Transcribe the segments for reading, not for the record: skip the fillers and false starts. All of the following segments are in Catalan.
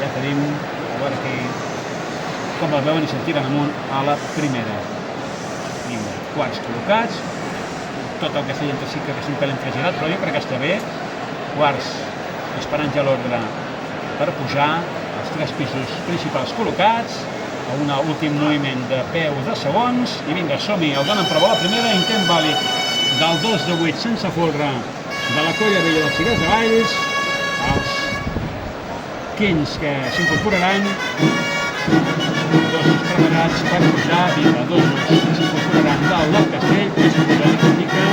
ja tenim, a veure com el veuen i se'n tiren amunt a la primera. Vinga, quarts col·locats, tot el que feia entre sí que és un pel entregirat, però jo crec que està bé. Quarts esperant ja l'ordre per pujar, els 3 pisos principals col·locats, a un últim moviment de peu de segons, i vinga, som-hi, el donen per bo la primera, intent vàlid del 2 de 8 sense folre de la Colla Vella dels Cirers de Valls, els quins que s'incorporaran, dosos preparats per pujar, vinga, dosos s'incorporaran dalt del castell, que s'incorporaran una mica,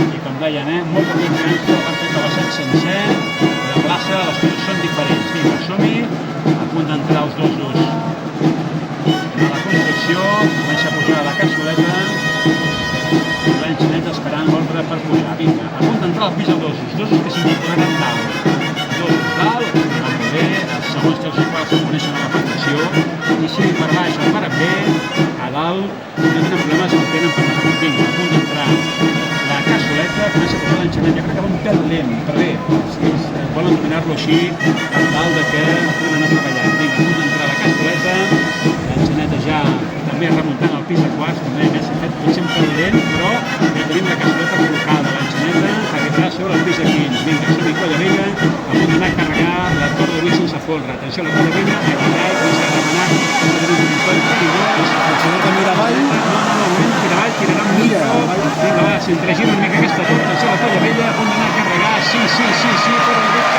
i com deien, molt per molt grans, però han fet l'ascens sencer, la plaça, les coses són diferents. Vinga, som-hi, a punt d'entrar els dosos a la construcció, comença a pujar la cassoleta, i l'enxaneta esperant l'ordre per pujar. Vinga, a punt d'entrar al pis de dosos que s'incorporaran dalt. Dosos dalt, van bé, els segons tres i quarts s'uneixen a la perfecció, i si per baix o per bé, a dalt no tenen problemes, no tenen per damunt. Vinga, a punt d'entrar la cassoleta, comença a posar l'enxaneta. Jo crec que va un pèl lent, però bé, volen dominar-lo així, per tal de que puguin anar treballant. Vinga, a punt d'entrar la cassoleta, l'enxaneta ja també remuntant el pis de quarts, com deia, s'ha fet potser un pèl lent, però ja tenim la cassoleta col·locada. L'enxaneta arribarà sobre el pis de 15. Vinga, som-hi Colla Vella, a punt d'anar a carregar la torre d'avui sense folre. Atenció a la Colla Vella, a carregar i comença a remenar, Miravall. Tirarà un mica. Vinga, va, s'entregira una mica aquesta torre. Atenció a la Colla Vella, a punt d'anar a carregar. Sí, però